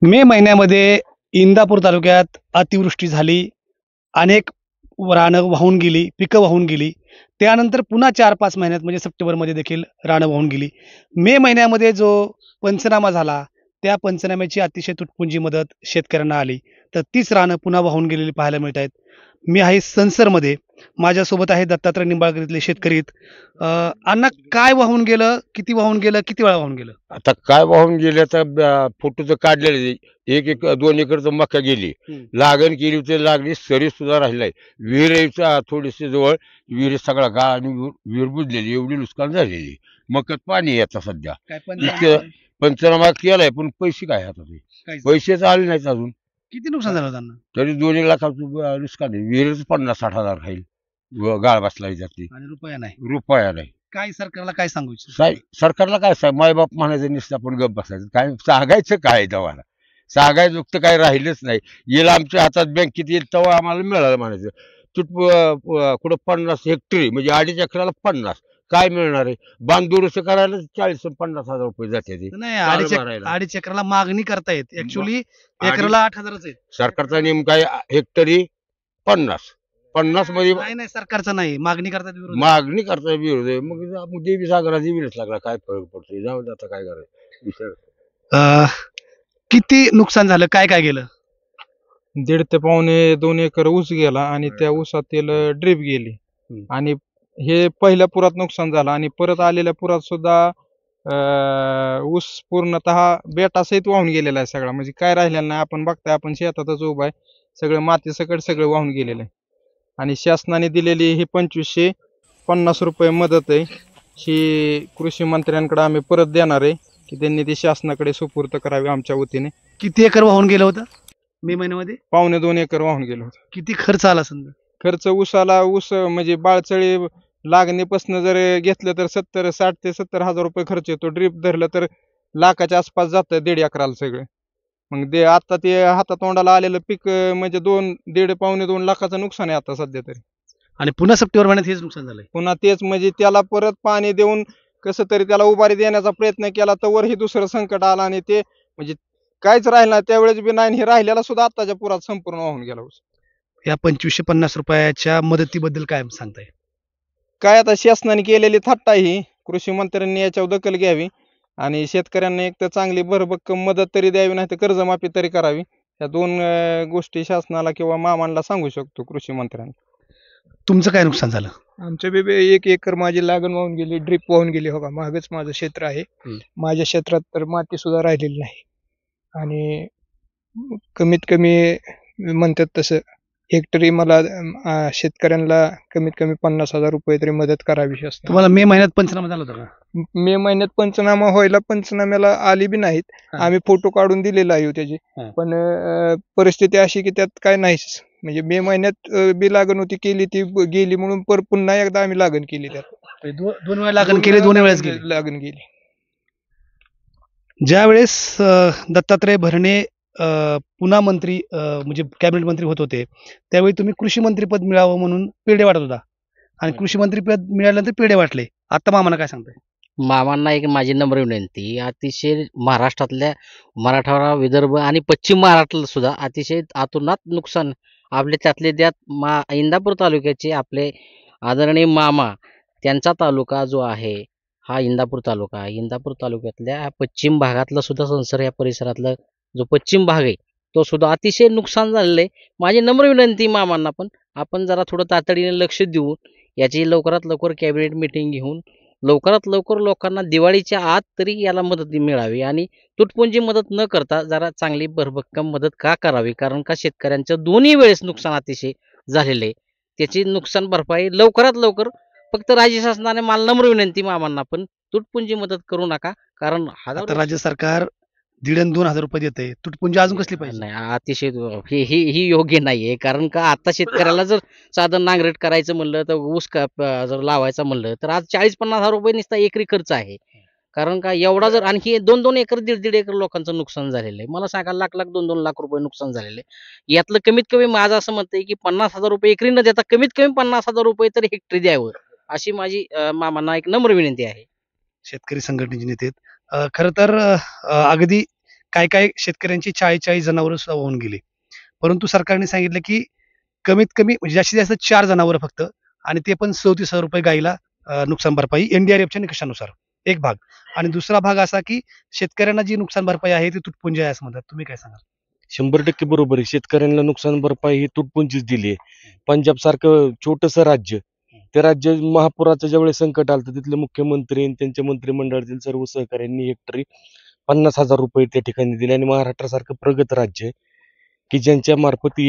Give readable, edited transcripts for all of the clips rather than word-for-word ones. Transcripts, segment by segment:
मे महिन्यामध्ये इंदापूर तालुक्यात अतिवृष्टी झाली. अनेक रानं वाहून गेली, पिकं वाहून गेली. त्यानंतर पुन्हा 4-5 महिन्यात म्हणजे सप्टेंबरमध्ये देखील रानं वाहून गेली. मे महिन्यामध्ये जो पंचनामा झाला, त्या पंचनाम्याची अतिशय तुटपुंजी मदत शेतकऱ्यांना आली. तर तीच रानं पुन्हा वाहून गेलेली पाहायला मिळत आहेत. मी आहे संसरमध्ये. माझ्यासोबत आहे दत्तात्रय निंबाळकर इथले शेतकरी आहेत. अण्णा, काय वाहून गेलं, किती वाहून गेलं, किती वेळा वाहून गेलं? आता काय वाहून गेले तर फोटो तर काढलेले. 1-2 एकर तर मका गेली. लागण केली होती, लागली सरी सुद्धा राहिलाय. विहिरीच्या थोडीशी जवळ विहीर सगळा गाळ आणि विहीर बुजलेली, एवढी नुकसान झालेली. मक्यात पाणी आहे आता सध्या. काय इतकं पंचनामा केलाय पण पैसे काय आता ते पैसेच आले नाहीत अजून. किती नुकसान झालं त्यांना? तरी 2 लाखाचं नुकसान आहे. विहिरीच 50-60 हजार खाईल. गाळ बसला त्यातली आणि रुपया नाही. रुपया नाही. काय सरकारला काय सांगू इच्छिता? सरकारला काय सांग, मायबाप म्हणायचं नुसतं आपण गप बसायचं. काय सांगायचं काय तेव्हा? सांगायचं तर काही राहिलंच नाही. येईल आमच्या हातात बँकेत येईल तेव्हा आम्हाला मिळालं म्हणायचं. कुठं 50 हेक्टरी म्हणजे 2.5 एकराला 50 काय मिळणार आहे? बांधुरुस्त करायला 40-50 हजार रुपये जाते ते. नाही, अडीच एकराला मागणी करतायत. ऍक्च्युली एकराला 8,000च आहे. सरकारचा नियम काय, हेक्टरी 50 मध्ये नाही, सरकारचा नाही, मागणी करतात. मागणी करता विरोध आहे. मग देवी सागराची विरोध लागला, काय फरक पडतो? जाऊ दे, आता काय करायचं विचार. किती नुकसान झालं, काय काय गेलं? 1.5 ते पावणे 2 एकर ऊस गेला आणि त्या ऊसातील ड्रीप गेली. आणि हे पहिल्या पुरात नुकसान झालं आणि परत आलेल्या पुरात सुद्धा ऊस पूर्णतः बेटासहित वाहून गेलेला आहे सगळा. म्हणजे काय राहिलेलं नाही. आपण बघताय, आपण शेतातच उभा आहे, सगळं माती सकट सगळं वाहून गेलेलं आहे. आणि शासनाने दिलेली ही 2550 रुपये मदत आहे, ही कृषी मंत्र्यांकडे आम्ही परत देणार आहे की त्यांनी ती शासनाकडे सुपूर्द करावी आमच्या वतीने. किती एकर वाहून गेलं होतं मे महिन्यामध्ये? पावणे 2 एकर वाहून गेलं होतं. किती खर्च आला समजा? खर्च ऊस म्हणजे बाळचळी लागणीपासून जर घेतलं तर 60 ते 70 हजार रुपये खर्च येतो. ड्रीप धरलं तर लाखाच्या आसपास जातं 1.5 एकराला सगळं. मग आता ते हातातोंडाला आलेलं पीक म्हणजे 1.5-2 लाखाचं नुकसान आहे आता सध्या तरी. आणि पुन्हा सप्टेंबर महिन्यात हेच नुकसान झालंय. पुन्हा तेच म्हणजे त्याला परत पाणी देऊन कसं तरी त्याला उभारी देण्याचा प्रयत्न केला तर वर हे दुसरं संकट आलं आणि ते म्हणजे काहीच राहिलं नाही. त्यावेळेस बी नाही, हे राहिलेला सुद्धा आताच्या पुरात संपूर्ण वाहून गेला ऊस. या 2550 रुपयाच्या मदतीबद्दल काय सांगताय? काय आता शासनाने केलेली थट्टा ही कृषी मंत्र्यांनी याच्यावर दखल घ्यावी आणि शेतकऱ्यांना एक तर चांगली भरभक्कम मदत तरी द्यावी, नाही तर कर्जमाफी तरी करावी. या 2 गोष्टी शासनाला किंवा मामांना सांगू शकतो कृषी मंत्र्यांना. तुमचं काय नुकसान झालं? आमच्या बेबे 1 एकर माझी लागण वाहून गेली, ड्रीप वाहून गेली. हो का, मागच माझं क्षेत्र आहे. माझ्या क्षेत्रात तर माती सुद्धा राहिलेली नाही. आणि कमीत कमी म्हणतात तसं हेक्टरी मला शेतकऱ्यांना कमीत कमी 50,000 रुपये तरी मदत करावी शासनाने. तुम्हाला मे महिन्यात पंचनामा झाला होता का? मे महिन्यात पंचनामा व्हायला पंचनाम्याला आली बी नाहीत. आम्ही फोटो काढून दिलेला आहे त्याची. पण परिस्थिती अशी की त्यात काय नाहीच. म्हणजे मे महिन्यात बी लागण होती, केली, ती गेली म्हणून पुन्हा एकदा आम्ही लागण केली. त्यात 2 वेळा लागण केली, 2 वेळेस गेली लागण गेली. ज्या वेळेस दत्तात्रय भरणे पुन्हा मंत्री म्हणजे कॅबिनेट मंत्री होत होते, त्यावेळी तुम्ही कृषी मंत्रीपद मिळावं म्हणून पेढे वाटत होता आणि कृषी मंत्रीपद मिळाल्यानंतर पेढे वाटले. आता मामाना काय सांगताय? मामांना एक माझी नम्र विनंती, अतिशय महाराष्ट्रातल्या मराठवाडा, विदर्भ आणि पश्चिम महाराष्ट्राला सुद्धा अतिशय अतोनात नुकसान आपले त्यातले त्यात इंदापूर तालुक्याचे आपले आदरणीय मामा, त्यांचा तालुका जो आहे हा इंदापूर तालुका आहे. इंदापूर तालुक्यातल्या पश्चिम भागातला सुद्धा संसर या परिसरातला जो पश्चिम भाग आहे तो सुद्धा अतिशय नुकसान झालेलं आहे. माझी नम्र विनंती मामांना पण आपण जरा थोडं तातडीने लक्ष देऊन याची लवकरात लवकर कॅबिनेट मिटिंग घेऊन लवकरात लवकर लोकांना दिवाळीच्या आत तरी याला मदत मिळावी आणि तुटपुंजी मदत न करता जरा चांगली भरभक्कम मदत का करावी, कारण का शेतकऱ्यांचं दोन्ही वेळेस नुकसान अतिशय झालेलं आहे. त्याची नुकसान भरपाई लवकरात लवकर, फक्त राज्य शासनाने मला नम्र विनंती मामांना पण तुटपुंजी मदत करू नका, कारण आता राज्य सरकार 1,500-2,000 रुपये देते. तुटपुंजी अजून कसली पाहिजे? नाही, अतिशय ही योग्य नाहीये. कारण का आता शेतकऱ्याला जर साधं नांगरट करायचं म्हणलं तर ऊस जर लावायचं म्हणलं तर आज 40-50 हजार रुपये नुसता एकरी खर्च आहे. कारण का एवढा जर आणखी 2-2 एकर 1.5 एकर लोकांचं नुकसान झालेलं आहे. मला सांगा, लाख 2-2 लाख रुपये नुकसान झालेलं आहे. यातलं कमीत कमी माझं असं मत आहे की 50,000 रुपये एकरी न देता कमीत कमी 50,000 रुपये तरी हेक्टरी द्यावं, अशी माझी मामांना एक नम्र विनंती आहे. शेतकरी संघटनेचे नेते खरं तर अगदी काही काही शेतकऱ्यांची 40 जनावरं सुद्धा वाहून गेली. परंतु सरकारने सांगितलं की कमीत कमी म्हणजे जास्तीत जास्त 4 जनावरं फक्त, आणि ते पण 34,000 रुपये गाईला नुकसान भरपाई NDRFच्या निकषानुसार, एक भाग. आणि दुसरा भाग असा की शेतकऱ्यांना जी नुकसान भरपाई आहे ती तुटपुंजी आहे असं म्हणतात. तुम्ही काय सांगाल? 100% बरोबर आहे. शेतकऱ्यांना नुकसान भरपाई ही तुटपुंजीच दिली आहे. पंजाब सारखं छोटंसं राज्य, ते राज्य महापुराचं ज्यावेळेस संकट आलं तिथले मुख्यमंत्री आणि त्यांच्या मंत्रिमंडळातील सर्व सहकाऱ्यांनी हेक्टरी 50,000 रुपये त्या ठिकाणी दिले. आणि महाराष्ट्रासारखं प्रगत राज्य की ज्यांच्या मार्फत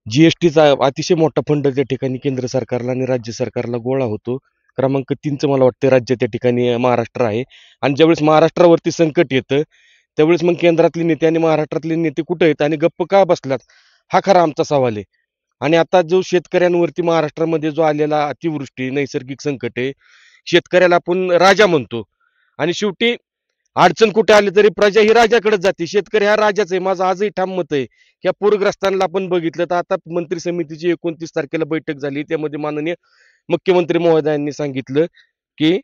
जीएसटीचा अतिशय मोठा फंड त्या ठिकाणी केंद्र सरकारला आणि राज्य सरकारला गोळा होतो. क्रमांक 3चं मला वाटतं राज्य त्या ठिकाणी महाराष्ट्र आहे. आणि ज्यावेळेस महाराष्ट्रावरती संकट येतं त्यावेळेस मग केंद्रातले नेते आणि महाराष्ट्रातले नेते कुठे आहेत आणि गप्प का बसलात, हा खरा आमचा सवाल आहे. आणि आता जो शेतकऱ्यांवरती महाराष्ट्रामध्ये जो आलेला अतिवृष्टी नैसर्गिक संकट आहे, शेतकऱ्याला आपण राजा म्हणतो आणि शेवटी अडचण कुठे आली तरी प्रजा ही राजाकडे जाते, शेतकरी हा राजाच आहे. माझं आजही ठाम मत आहे. या पूरग्रस्तांना आपण बघितलं तर आता मंत्री समितीची 29 तारखेला बैठक झाली, त्यामध्ये माननीय मुख्यमंत्री महोदयांनी सांगितलं की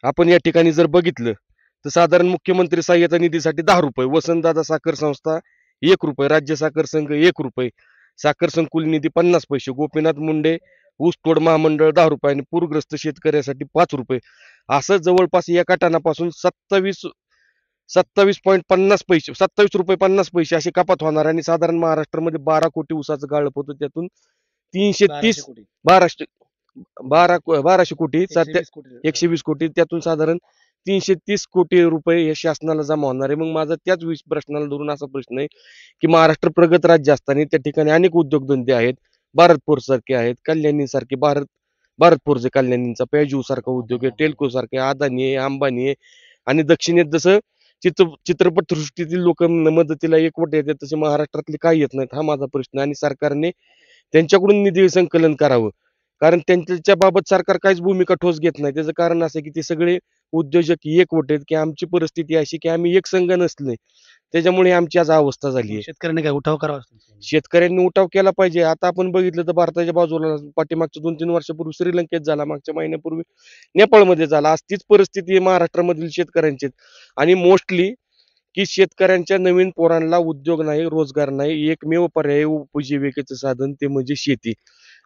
आपण या ठिकाणी जर बघितलं तर साधारण मुख्यमंत्री सहाय्यता निधीसाठी 10 रुपये, वसंतदादा साखर संस्था 1 रुपये, राज्य साखर संघ 1 रुपये, साखर संकुल निधी 50 पैसे, गोपीनाथ मुंडे ऊसतोड महामंडळ 10 रुपये आणि पूरग्रस्त शेतकऱ्यासाठी 5 रुपये, असं जवळपास एका टनापासून 27.50 पैसे, 27 रुपये 50 पैसे अशी कपात होणार. आणि साधारण महाराष्ट्रामध्ये 12 कोटी ऊसाचं गाळप होतं, त्यातून 330 1200 कोटी 120 कोटी, त्यातून साधारण 330 कोटी रुपये हे शासनाला जमा होणार आहे. मग माझा त्याच प्रश्नाला धरून असा प्रश्न आहे की महाराष्ट्र प्रगत राज्य असताना त्या ठिकाणी अनेक उद्योगधंदे आहेत, भारत फोर्स सारखे आहेत, कल्याणी सारखे, भारत फोर्स आहे कल्याणींचा, पेजू सारखा उद्योग आहे, टेल्को सारखे, अदानी आहे, अंबानी आहे. आणि दक्षिणेत जसं चित्रपट सृष्टीतील लोक मदतीला एकवट येतात तसे महाराष्ट्रातले काही येत नाहीत, हा माझा प्रश्न आहे. आणि सरकारने त्यांच्याकडून निधी संकलन करावं, कारण त्यांच्या बाबत सरकार काहीच भूमिका ठोस घेत नाही. त्याचं कारण असं की ते सगळे उद्योजक एकवट आहेत की आमची परिस्थिती अशी की आम्ही एक संघ नसले, त्याच्यामुळे आमची आज अवस्था झाली आहे. शेतकऱ्यांनी काय उठाव करावा? शेतकऱ्यांनी उठाव केला पाहिजे. आता आपण बघितलं तर भारताच्या बाजूला पाठीमागच्या 2-3 वर्षापूर्वी श्रीलंकेत झाला, मागच्या महिन्यापूर्वी नेपाळमध्ये झाला. आज तीच परिस्थिती आहे महाराष्ट्रामधील शेतकऱ्यांची. आणि मोस्टली की शेतकऱ्यांच्या नवीन पोरांना उद्योग नाही, रोजगार नाही, एकमेव पर्याय उपजीविकेचं साधन ते म्हणजे शेती.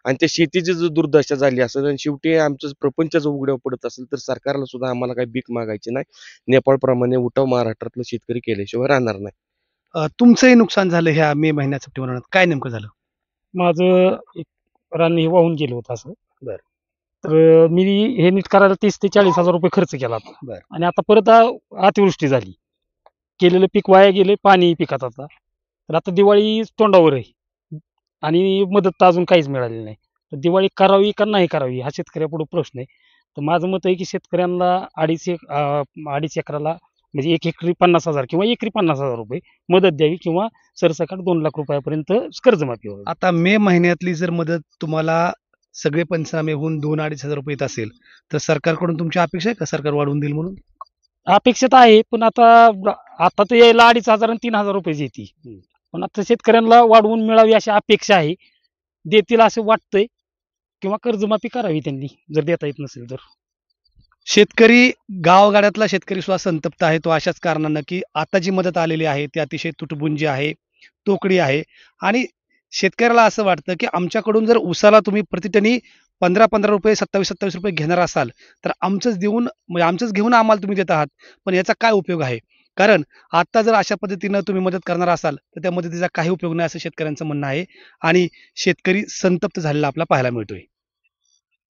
आणि त्या शेतीची जर दुर्दशा झाली असेल आणि शेवटी आमचं प्रपंचाचं उघड्यावर पडत असेल तर सरकारला सुद्धा आम्हाला काही भीक मागायची नाही. नेपाळप्रमाणे उठाव महाराष्ट्रातला शेतकरी केल्याशिवाय राहणार नाही. तुमचंही नुकसान झालं ह्या मे महिन्यात, सप्टेंबर महिन्यात, काय नेमकं झालं? माझं एक रान हे वाहून गेलं होतं असं. बरं. तर मी हे नीट करायला 30 ते 40 हजार रुपये खर्च केला होता. बरं. आणि आता परत अतिवृष्टी झाली, केलेलं पीक वाया गेले, पाणी पिकात आता. तर आता दिवाळी तोंडावर आहे आणि मदत तर अजून काहीच मिळालेली नाही. तर दिवाळी करावी का नाही करावी हा शेतकऱ्यापुढे प्रश्न आहे. तर माझं मत आहे की शेतकऱ्यांना 2.5 एकराला म्हणजे 1 एकरी 50,000 किंवा एकरी 50,000 रुपये मदत द्यावी, किंवा सरसकट 2 लाख रुपयापर्यंत कर्जमाफी व्हावी. आता मे महिन्यातली जर मदत तुम्हाला सगळे पंचनामे होऊन 2-2.5 हजार रुपये येत असेल तर सरकारकडून तुमची अपेक्षा आहे का सरकार वाढवून देईल म्हणून? अपेक्षित आहे, पण आता तर यायला 2,500 आणि 3,000 रुपये येते. पण आता शेतकऱ्यांना वाढवून मिळावी अशी अपेक्षा आहे. देतील असं वाटतंय, किंवा कर्जमाफी करावी त्यांनी जर देता येत नसेल तर. शेतकरी, गावगाड्यातला शेतकरी सुद्धा संतप्त आहे तो अशाच कारणानं की आता जी मदत आलेली आहे ती अतिशय तुटपुंजी आहे, तोकडी आहे. आणि शेतकऱ्याला असं वाटतं की आमच्याकडून जर उसाला तुम्ही प्रतिटनी 15-15 रुपये, 27-27 रुपये घेणार असाल तर आमचंच घेऊन आम्हाला तुम्ही देत आहात, पण याचा काय उपयोग आहे? कारण आता जर अशा पद्धतीनं तुम्ही मदत करणार असाल तर त्या मदतीचा काही उपयोग नाही असं शेतकऱ्यांचं म्हणणं आहे. आणि शेतकरी संतप्त झालेला आपल्याला पाहायला मिळतोय.